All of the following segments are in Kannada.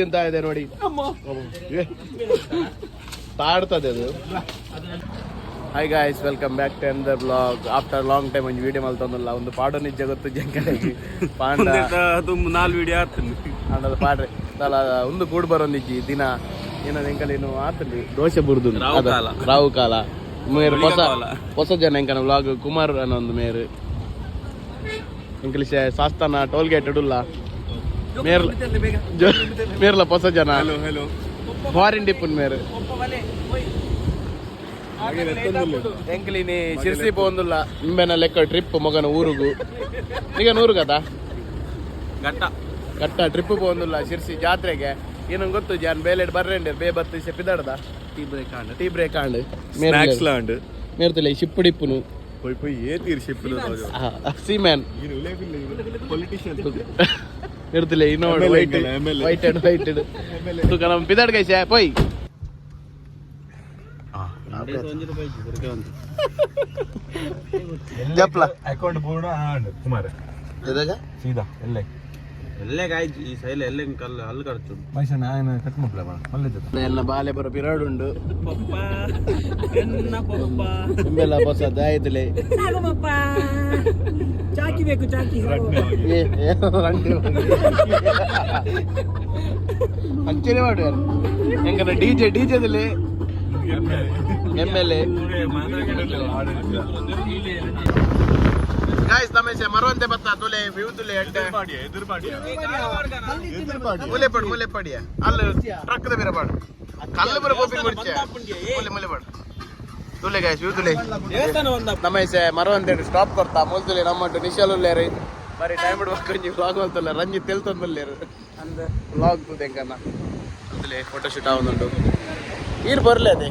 ತಿಂತಾ ಇದೆ ನೋಡಿ, ತಾಡ್ತದೆ ಅದು. Hi guys, welcome back to ಅಂದರ್ ಬ್ಲಾಗ್. ಆಫ್ಟರ್ ಲಾಂಗ್ ಟೈಮ್ ಒಂದು ವಿಡಿಯೋ ಮಲ್ತೊಂದಿಲ್ಲ. ಒಂದು ಪಾಡು ನಿಜ ಗೊತ್ತು ಜಂಕರಾಗಿ ಪಾಂಡ ನಾಲ್ ವಿಡಿಯೋ ಆಗ್ತದೆ ಅನ್ನೋದು ಪಾಡ್ರಿ ತಲ ಒಂದು ಕೂಡ್ ಬರೋಂದಿಜ್ಜಿ ದಿನ ಏನೋ ಎಂಕಲೇನು ಆತಲ್ಲಿ ದೋಸೆ ಬುರ್ದು ರಾವು ಕಾಲ ಮೇರು ಹೊಸ ಜನ ಎಂಕನ ವ್ಲಾಗ್ ಕುಮಾರ್ ಅನ್ನೋ ಒಂದು ಮೇರು ಇಂಗ್ಲಿಷ್ ಸಾಸ್ತಾನ ಟೋಲ್ ಗೇಟ್ ಇಡುಲ್ಲ ಮೇರ್ಲ ಹೊಸ ಜನ ಫಾರಿನ್ ಡಿಪ್ಪನ್ ಮೇರು ಎಂಕ್ಲಿನಿ ಶಿರ್ಸಿ ಪೋಂದುಲ್ಲ ನಿಂಬೆನ ಲೆಕ್ಕ ಟ್ರಿಪ್ ಮೊಗನ ಊರುಗು ಈಗ ನೂರು ಕದ ಗಟ್ಟ ಟ್ರಿಪ್ ಪೋಂದುಲ್ಲ ಶಿರ್ಸಿ ಜಾತ್ರೆಗೆ ಏನೋ ಗೊತ್ತು ಜಾನ್ ಬೇಲೆಡ್ ಬರ್ರೆಂಡೆ ಬೇಬತ್ತು ಸೆಪಿದಡ್ದ ಟೀ ಬ್ರೇಕ್ ಆಂಡ್ ಮೇರ್ತಿಲ್ಲ ಶಿಪ್ ಡಿಪ್ಪುನು ಸೀಮ್ಯಾನ್ ಇರ್ತಿಲ್ಲ ಇನ್ನೊಂದು ವೈಟ್ ನಮ್ಮ ಪಿದಡ್ ಕೈಸೆ ಪೋಯ್ ಜಪ್ಲ ಅಕೌಂಟ್ ಪೂರ್ಣ ಕುಮಾರ ಸೀದಾ ಎಲ್ಲೇ ಎಲ್ಲೇ ಗಾಯ್ಜಿ ಈ ಸೈಲ ಎಲ್ಲೇ ಕಲ್ಲು ಹಲ್ಲು ಕರ್ಚು ಮೈಸೂರು ನಾನು ಕಟ್ ಮಾಡ್ಲ ಮಲ್ಲಿದ್ದ ಬಾಲೆ ಬರೋ ಪಿರಾಡ್ ಉಂಡು ನಿಮ್ಮೆಲ್ಲ ಹೊಸದ ಆಯ್ತಲೆ ಚಾಕಿ ಬೇಕು ಚಾಕಿ ಅಂಚನೆ ಮಾಡುವ ಹೆಂಗನ ಡಿಜೆದಲ್ಲಿ ಎಮ್ಎಲ್ಎ ಗಾಯ್ಸ್ ನಮೇಶೆ ಮರುವಂತೆ ಬತ್ತ ತುಲೆ ವ್ಯೂ ತುಲೆ ಅಡ್ಡೆ ಮುಲೆ ಪಡಿಯ ಅಲ್ಲಿ ಟ್ರಕ್ ದ ಬೇರೆ ಬಾಡು ಕಲ್ಲು ಬರ ಬೋಪಿಂಗ್ ಮುಡ್ಚೆ ಮುಲೆ ಬಾಡು ತುಲೆ ಗಾಯ್ಸ್ ವ್ಯೂ ತುಲೆ ನಮೇಶೆ ಮರುವಂತೆ ಸ್ಟಾಪ್ ಕೊಡ್ತಾ ಮೂಲ್ ತುಲೆ ನಮ್ಮಟ್ಟು ನಿಶಾಲ್ ಉಲ್ಲೇರಿ ಬರೀ ಟೈಮ್ ಇಡ್ಬೇಕು ನೀವು ವ್ಲಾಗ್ ಅಂತಲ್ಲ ರಂಜಿ ತೆಲ್ತಂದ್ ಬಲ್ಲೇರು ಅಂದ ವ್ಲಾಗ್ ತುದೆ ಹೆಂಗನ್ನ ತುಲೆ ಫೋಟೋ ಶೂಟ್ ಆവുന്നുണ്ട് ನೀರು ಬರಲೇ ಅದೇ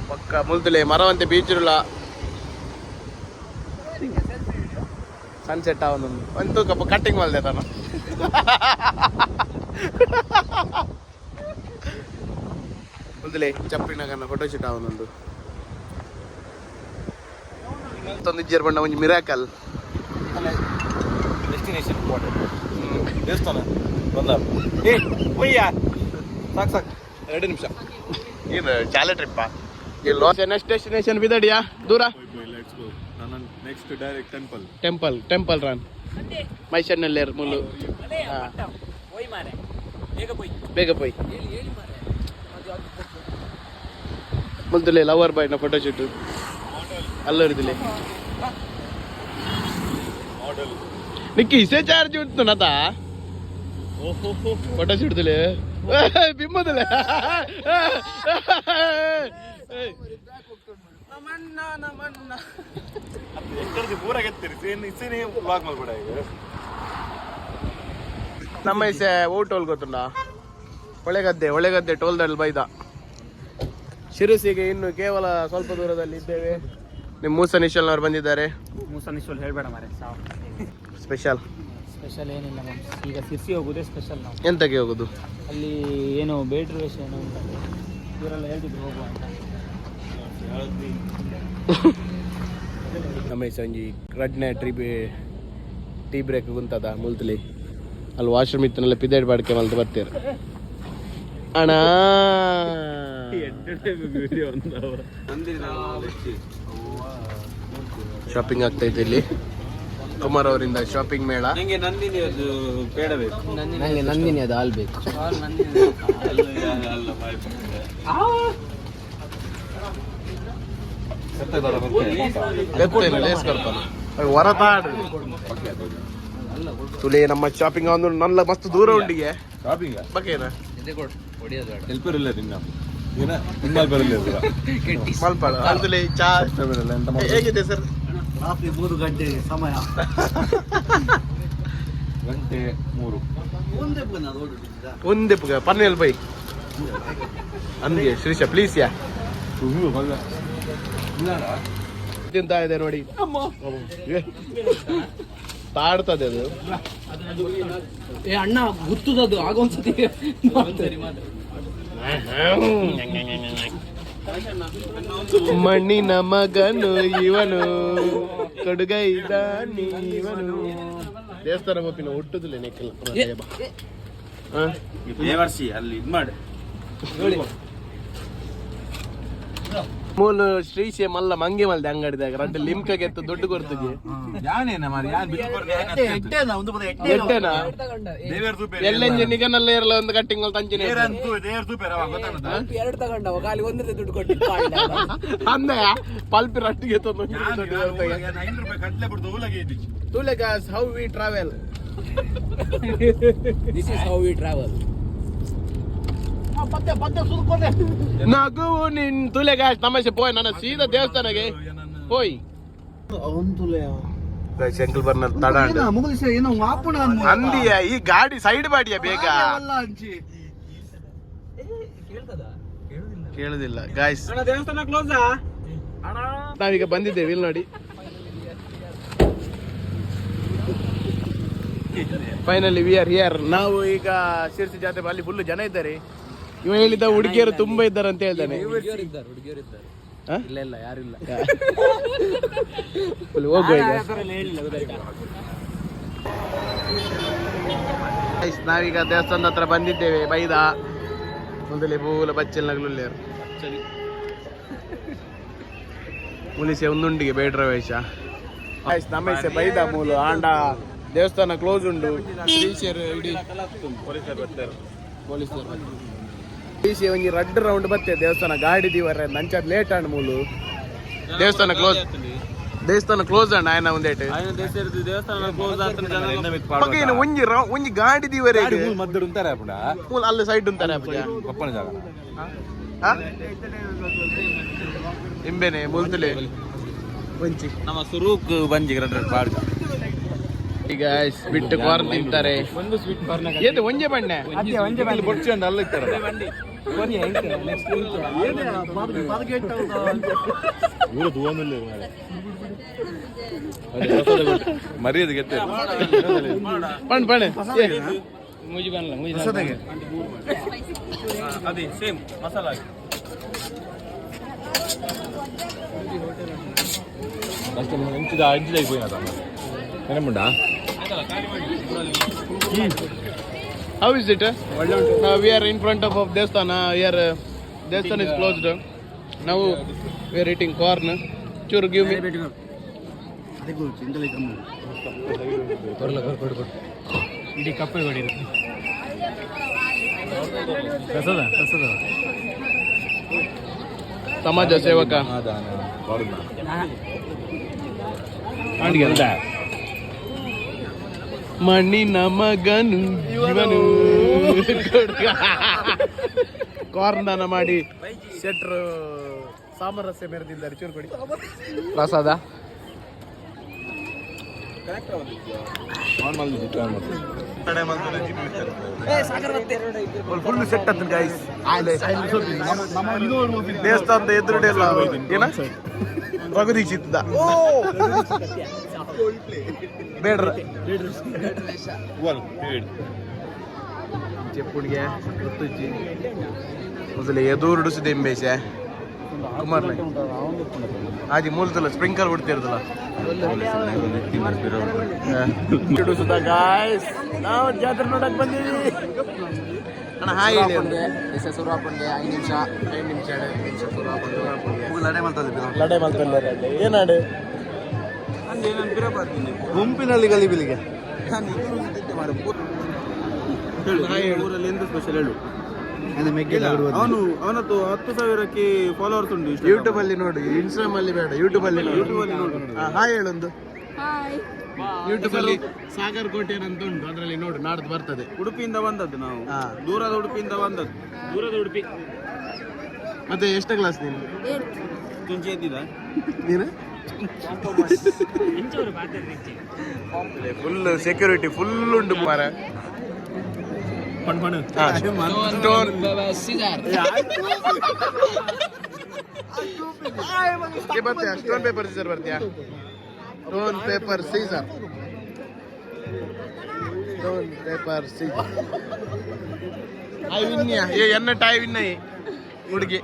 ಪಕ್ಕ ಮುಲ್ತುಲೆ ಮರವಂತೆ ಬೀಚಿರುಲ್ಲ ಸನ್ಸೆಟ್ ಆವೊಂದು ಒಂದು ಕಪ್ಪ ಕಟ್ಟಿಂಗ್ ಮಲ್ದೆ ತಾನ ಮುಲ್ತುಲೆ ಚಪ್ಪಿನಾಗನ್ನ ಫೋಟೋ ಶೂಟ್ ಆವೊಂದು ಮತ್ತೊಂದು ಇಜ್ಜರ್ ಬಂಡ ಒಂದು ಮಿರಾಕಲ್ ಡೆಸ್ಟಿನೇಷನ್ ದೇವಸ್ಥಾನ ಬಂದ ಸಾಕು 2 ನಿಮಿಷ ಏನು ಚಾಲೆ ಟ್ರಿಪ್ಪ ನೆಕ್ಸ್ಟ್ ಡೆಸ್ಟಿನೇಷನ್ ಬಿದಡಿಯಾ ದೂರ ನೆಕ್ಸ್ಟ್ ಡೈರೆಕ್ಟ್ ಟೆಂಪಲ್ ರನ್ ಮೈಸೂರಿನಲ್ಲೇರು ಮುಲ್ಲು ಬೇಗ ಪೋಯ್ ಮುಲ್ತುಲೆ ಲವರ್ ಬಾಯ್ನ ಫೋಟೋ ಶೂಟ್ ಅಲ್ಲರಿದಿಲೆ ನಿಕ್ಕಿ ಇಸೆ ಚಾರ್ಜ್ ಉಂಟು ನತ ಫೋಟೋ ಶೂಟ್ ದಿಲೆ ಬಿಮ್ಮದಿಲೆ ನಮ್ಮ ಈಸೆ ಓ ಟೋಲ್ ಗೊತ್ತುಂಡ ಒಳ್ಳೆಗದ್ದೆ ಟೋಲ್ದಲ್ಲಿ ಬೈದ ಶಿರಸಿಗೆ ಇನ್ನು ಕೇವಲ ಸ್ವಲ್ಪ ದೂರದಲ್ಲಿ ಇದ್ದೇವೆ. ನಿಮ್ಮ ಮೂಸ ನಿಶ್ಚಲ್ನವ್ರು ಬಂದಿದ್ದಾರೆ. ಮೂಸ ನಿಶ್ಚಲ್ ಹೇಳ್ಬೇಡ ಮಾರೆ ಸ್ಪೆಷಲ್ ಏನಿಲ್ಲ ಮ್ಯಾಮ್. ಈಗ ಸಿರ್ಸಿ ಹೋಗೋದೇ ಸ್ಪೆಷಲ್. ನಾವು ಎಂತಕ್ಕೆ ಹೋಗೋದು? ಅಲ್ಲಿ ಏನು ಬೇಟ್ರ್ ವೇಷ ಏನೋ ಇವರೆಲ್ಲ ಹೇಳ್ತಿದ್ರು ಹೋಗುವ ಅಂತ. ನಮ್ಮ ಸಂಜೆ ರಡ್ನೆ ಟೀ ಬ್ರೇಕ್ ಕುಂತದ ಮುಲ್ತಲಿ ಅಲ್ಲಿ ವಾಶ್ರೂಮ್ ಇತ್ತನೆಲ್ಲ ಪಿದೇಡ್ ಬಾಡ್ಕೆ ಮಲ್ತು ಬರ್ತೀರ ಅಣ್ಣ. ಶಾಪಿಂಗ್ ಆಗ್ತೈತೆ ಇಲ್ಲಿ ಕುಮಾರ್ ಅವರಿಂದ ಶಾಪಿಂಗ್ ಮೇಳ. ನಂದಿನಿ ಅದು ಬೇಡ ಬೇಕು, ನಂದಿನಿ ಅದು ಹಾಲ್ ಬೇಕು. ತುಲೆ ನಮ್ಮ ಶಾಪಿಂಗ್ ಒಂದು ನಲ್ಲ ಮಸ್ತ್ ದೂರ ಉಂಡಿಗೆ ಶಾಪಿಂಗ್ ಬಗ್ಗೆನ ಹೆಲ್ಪರ್ ಇಲ್ಲ ಮಲ್ಪಾಳ ಅಂತಲೇ ಚಾ ಹೇಗಿದೆ ಸರ್? 3 ಗಂಟೆ ಸಮಯ. ಗಂಟೆ 3 ಒಂದೇ ಪುಗ ಪನ್ನೆಲ್ ಬೈ ಅಂದಿಗೆ ಶ್ರೀಶ ಪ್ಲೀಸ್ ಯಾ ತಿಂತಾ ಇದೆ ನೋಡಿ, ತಾಡ್ತದೆ ಅದು. ಅಣ್ಣ ಗುತ್ತದದು ಆಗೊಂದ್ಸತಿ ಮಣ್ಣಿನ ಮಗನು ಇವನು, ಕೊಡುಗೈದಾನಿ ಇವನು. ದೇವಸ್ಥಾನ ಗೋಪಿನ ಹುಟ್ಟುದಿಲ್ಲ ನೆಕ್ಕಲ್ಲ ದೇವರ್ಷಿ ಅಲ್ಲಿ ಇದು ಮಾಡಿ ಮೂಲು ಶ್ರೀಶೆ ಮಲ್ಲ ಮಂಗೆ ಮಲ್ದೆ ಅಂಗಡಿದಾಗ ರಡ್ಡ ಲಿಮ್ಕಗೆ ಎತ್ತು ದುಡ್ಡು ಕೊಡ್ತಿದ್ದೆ ಎಟ್ಟೆನಾ ಎಲ್ಲೆಂಜ ನಿಗನಲ್ಲ ಇರಲ್ಲ ಒಂದು ಕಟ್ಟಿಂಗ್ ತಂಚಿನ ಅಂದ ಪಲ್ಪಿ ರಟ್ಟಿಗೆ ತುಲೆಗಾಸ್ how we travel This is how we travel. ನಗುವು ನಿನ್ ತುಲೆಗಾಸ್ ತಮಾಷೆ ಪೋಯ್ ನನ್ನ ಸೀದಾ ದೇವಸ್ಥಾನಗೆ ಹೋಯ್ ಶಂಕಲ್ ಬರ್ನ ತಡ ಅಂದಿಯ ಈ ಗಾಡಿ ಸೈಡ್ ಬಾಡಿಯ ಬೇಗ ಕೇಳುದಿಲ್ಲ ಗಾಯ್ಸ್ ದೇವಸ್ಥಾನ ಕ್ಲೋಸ್ ನಾವೀಗ ಬಂದಿದ್ದೇವೆ ಇಲ್ಲಿ ನೋಡಿ ಫೈನಲಿ ವಿ ಆರ್ ಹಿಯರ್ ನಾವು ಈಗ ಶಿರ್ಸಿ ಜಾತ್ರೆ ಅಲ್ಲಿ ಫುಲ್ ಜನ ಇದ್ದಾರೆ ಇವ ಹೇಳಿದ ಹುಡುಗಿಯರು ತುಂಬಾ ಇದ್ದಾರೆ ಅಂತ ಹೇಳ್ತಾನೆ ಇಲ್ಲ ಇಲ್ಲ ಯಾರಿಲ್ಲ ಹೋಗುವ ಈಗ ನಾವೀಗ ದೇವಸ್ಥಾನದ ಹತ್ರ ಬಂದಿದ್ದೇವೆ ಬೈದ ಮೊದಲೇ ಪೂಲ ಬಚ್ಚಲ್ ನಗಲುಲ್ಲೇರು ಮುಲಿಸೆ ಒಂದುಂಡಿಗೆ ಬೇಡ್ರ ವೇಷ ನಮೇಸೆ ಬೈದ ಮೂಲು ಆಂಡ ದೇವಸ್ಥಾನ ಕ್ಲೋಸ್ ಉಂಡು ಶ್ರೀಶೇರ್ ಇಡೀ ಪೊಲೀಸರು ಶ್ರೀಶೇ ಒಂಜಿ ರಡ್ಡ್ ರೌಂಡ್ ಬತ್ತೆ ದೇವಸ್ಥಾನ ಗಾಡಿ ದೀವರ ನಂಚಾದ್ ಲೇಟ್ ಆಂಡ್ ಮೂಲು ದೇವಸ್ಥಾನ ಕ್ಲೋಸ್ ಅಣ್ಣ ಆಯ್ನ ಒಂದೇಟ್ ದೇವಸ್ಥಾನ ಕ್ಲೋಸ್ ಪಕ್ಕ ಒಂಜಿ ಗಾಡಿ ದೀವರೆ ಮದ್ದಡು ಅಂತಾರೆ ಮೂಲ ಅಲ್ಲಿ ಸೈಡ್ ಅಂತಾರೆ ಕೊಪ್ಪಳ ಜಾಗ ಇಂಬೆನೆ ಮುಲ್ತಲೆ ಒಂಚಿ ನಮ್ಮ ಸುರೂಕ್ ಬಂಜಿ ಬಾಡ್ಗ ಈಗ ಬಿಟ್ಟು ಕಾರ್ ತಿಂತಾರೆ ಒಂದು ಸ್ವೀಟ್ ಕಾರ್ನ್ ಏದು ಒಂಜೆ ಬಣ್ಣೆ ಬೊಡ್ಸ್ಕೊಂಡು ಅಲ್ಲ ಇರ್ತಾರೆ ಮರ್ಯಾದೆ ಗೆತ್ತೆ ಪಣ್ ಪಣೆ ಮುಜಿ ಬನ್ನಲ್ಲ ಮುಜಿ ಅದೇ ಸೇಮ್ ಮಸಾಲ ಅಂಚಿದಾಗ పోయినా ನೆನಪುಂಟಾ How is it? We are in front of Devasthana. Here, Devasthana is closed. Now we are eating corn. Churu, give me. ಇಡೀ ಕಪ್ಪೆ ಹೊಡಿದು ಸಮಾಜ ಸೇವಕ ಮಣ್ಣಿನ ಮಗನು ಇವನು ಕಾರ್ದಾನ ಮಾಡಿ ಶೆಟ್ರು ಸಾಮರಸ್ಯ ಮೆರೆದಿದ್ದಾರೆ ಚೂರು ಕೊಡಿ ಪ್ರಸಾದ ಫುಲ್ ಸೆಟ್ ಅಂತ ಗೈಸ್ ದೇವಸ್ಥಾನದ ಎದುರುಡೆ ಎಲ್ಲ ಏನ ರಘು ದೀಕ್ಷಿತ ಬೇಡ್ರ చెప్పుడిగే గుర్తొచ్చి అసలు ఎదురుడుసిది ఎంబేసే కుమార్ అది మూలతల స్ప్రింకల్ కొಡ್ತಿರ್ದಲ್ಲ ಸುಧಾ ಗಾಯ್ಸ್ ನಾವು ಜಾತ್ರೆ ನೋಡಕ್ ಬಂದೀವಿ ಅಣ್ಣ ಹಾಯ್ ಹೇಳಿ ಎಸ್ ಸುರಪ್ಪನ್ಗೆ 5 ನಿಮಿಷ ಸುರಪ್ಪನ್ಗೆ ಲಡೆ ಮಾಡ್ತಾರೆ ಏನಾಡು ಗುಂಪಿನಲ್ಲಿ ಗಲಿಬಿಲಿಗೆ ಊರಲ್ಲಿ ಎಂತ ಸ್ಪೆಷಲ್ ಹೇಳು ಅವನತ್ತು 10,000ಕ್ಕೆ ಫಾಲೋವರ್ಸ್ ಉಂಟು ಯೂಟ್ಯೂಬ್ ಅಲ್ಲಿ ನೋಡಿ ಇನ್ಸ್ಟಾಗ್ರಾಮ್ ಅಲ್ಲಿ ಬೇಡ ಯೂಟ್ಯೂಬ್ ಅಲ್ಲಿ ನೋಡಿ ಹಾಯ್ ಹೇಳೊಂದು ಯೂಟ್ಯೂಬ್ ಅಲ್ಲಿ ಸಾಗರ್ ಕೋಟೆ ಅಂತ ಉಂಟು ಅದರಲ್ಲಿ ನೋಡು ನಾಡ್ದು ಬರ್ತದೆ ಉಡುಪಿಯಿಂದ ಬಂದದ್ದು ನಾವು ದೂರದ ಉಡುಪಿಯಿಂದ ಬಂದದ್ದು ದೂರದ ಉಡುಪಿ ಮತ್ತೆ ಎಷ್ಟು ಕ್ಲಾಸ್ ನೀನು ತುಂಚೆ ಎದ್ದಿದ ನೀನು ಫುಲ್ ಸೆಕ್ಯೂರಿಟಿ ಫುಲ್ ಉಂಟು ಮಾರ ಬರ್ತೀಯಾ ಸ್ಟೋನ್ ಪೇಪರ್ ಸೀಸರ್ ಬರ್ತೀಯಾ ಸ್ಟೋನ್ ಪೇಪರ್ ಸೀಸರ್ ಆಯ್ ವಿನ್ಯ ಎನ್ನ ಟಾಯ್ ವಿನ್ನೈ ಹುಡುಗಿ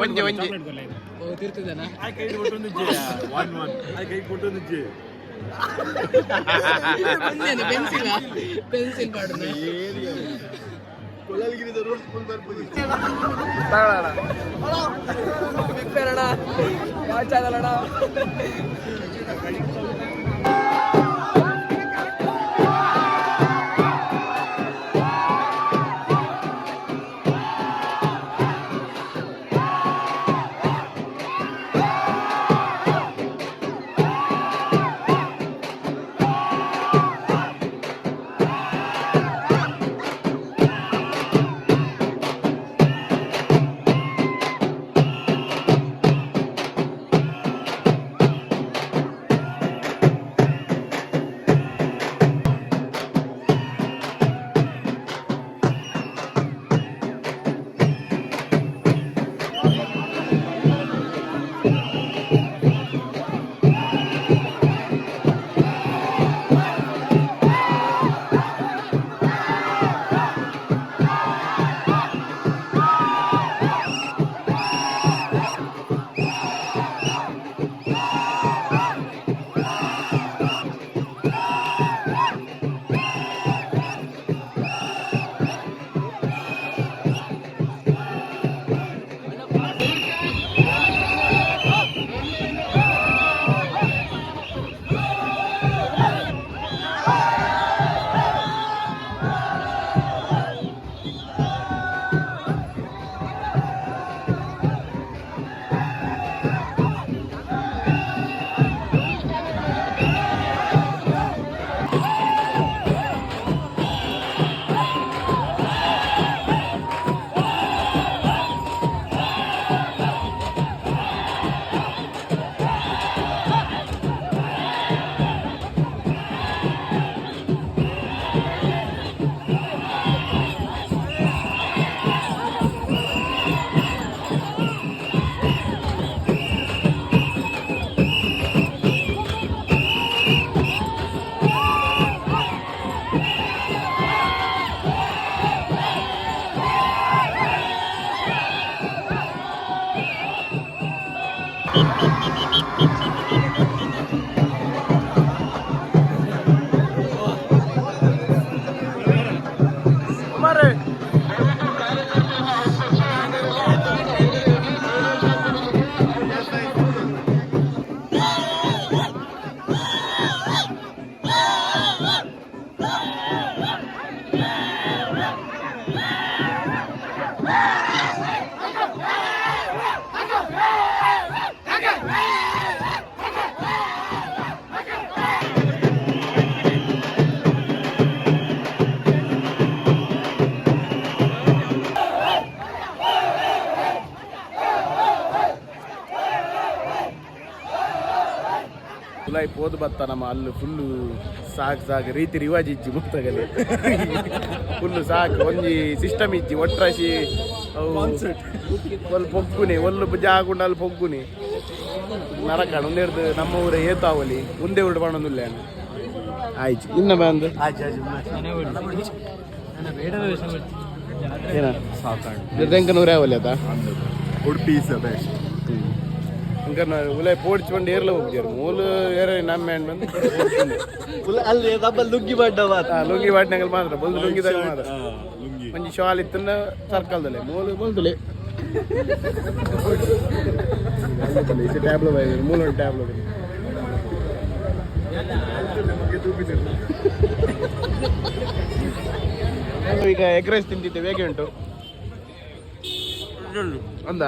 ಒಂಜೆ ತೀರ್ತಿದ್ದಾನ ಕೈ ಕೊಟ್ಟೊಂದು ಪೆನ್ಸಿಲ್ ಪಾಡು ತುಲಾಯಿ ಪೋದು ಬತ್ತ ನಮ್ಮ ಅಲ್ಲಿ ಫುಲ್ಲು ಸಾಕು ರೀತಿ ರಿವಾಜ್ ಇಜ್ಜಿ ಮುಕ್ತಗಲಿ ಫುಲ್ಲು ಸಾಕು ಒಂಜಿ ಸಿಸ್ಟಮ್ ಇಜ್ಜಿ ಒಟ್ರಾಶಿ ಒಲ್ ಪೊಗ್ಗುನಿ ಒಲ್ಲು ಜಾಗುಂಡ ಅಲ್ಲಿ ಪೊಗ್ಗುನಿ ನರಕಣ ಒಂದೆರ್ದು ನಮ್ಮ ಊರ ಏತಾವಲಿ ಮುಂದೆ ಉರ್ಡು ಮಾಡೋದಿಲ್ಲ ಆಯ್ತು ಇನ್ನ ಬಂದು ಏನ ಸಾಕು ನೂರ ಯಾವಲ್ಲಿ ಆತ ಉಡುಪಿ ಸಭೆ ఇంకా ఉలై పోడ్చుకోండి ఏర్లో పోయారు మూలు ఏరే నమ్మండి ಅಲ್ಲಿ ಡಬಲ್ ಲುಂಗಿ ಬಡ್ಡವ ಲುಂಗಿ ಬಾಟ್ನಾಗ ಮಾತ್ರ ಬಲ್ದು ಲುಂಗಿದಾಗ ಮಾತ್ರ ಮಂಜಿ ಶಾಲ್ ಇತ್ತನ್ನ ಸರ್ಕಲ್ದಲ್ಲೇ ಮೂಲು ಬಲ್ದುಲೆ ಟ್ಯಾಬ್ಲೋ ಮೂಲ ಟ್ಯಾಬ್ಲೋ ಈಗ ಎಗ್ ರೈಸ್ ತಿಂತಿದ್ದೆ ಹೇಗೆ ಉಂಟು ಅಂದ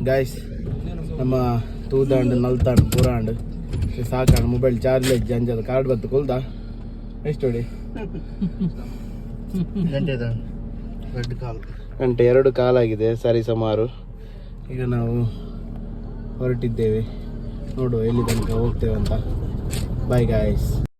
ಗಾಯ್ಸ್ ನಮ್ಮ ತೂದಾಂಡು ನಲ್ತಾಂಡು ಪೂರಾಂಡು ಸಾಕಾಂಡು ಮೊಬೈಲ್ ಚಾರ್ಜ್ ಇಜ್ಜಿ ಅಂಜದ ಕಾರ್ಡ್ ಬತ್ತು ಕೊಲ್ದ ಎಷ್ಟು ಹೊಡಿ ಗಂಟೆ 2 ಕಾಲಾಗಿದೆ ಸರಿ ಸುಮಾರು ಈಗ ನಾವು ಹೊರಟಿದ್ದೇವೆ, ನೋಡುವ ಎಲ್ಲಿ ತನಕ ಹೋಗ್ತೇವೆ ಅಂತ. Bye guys.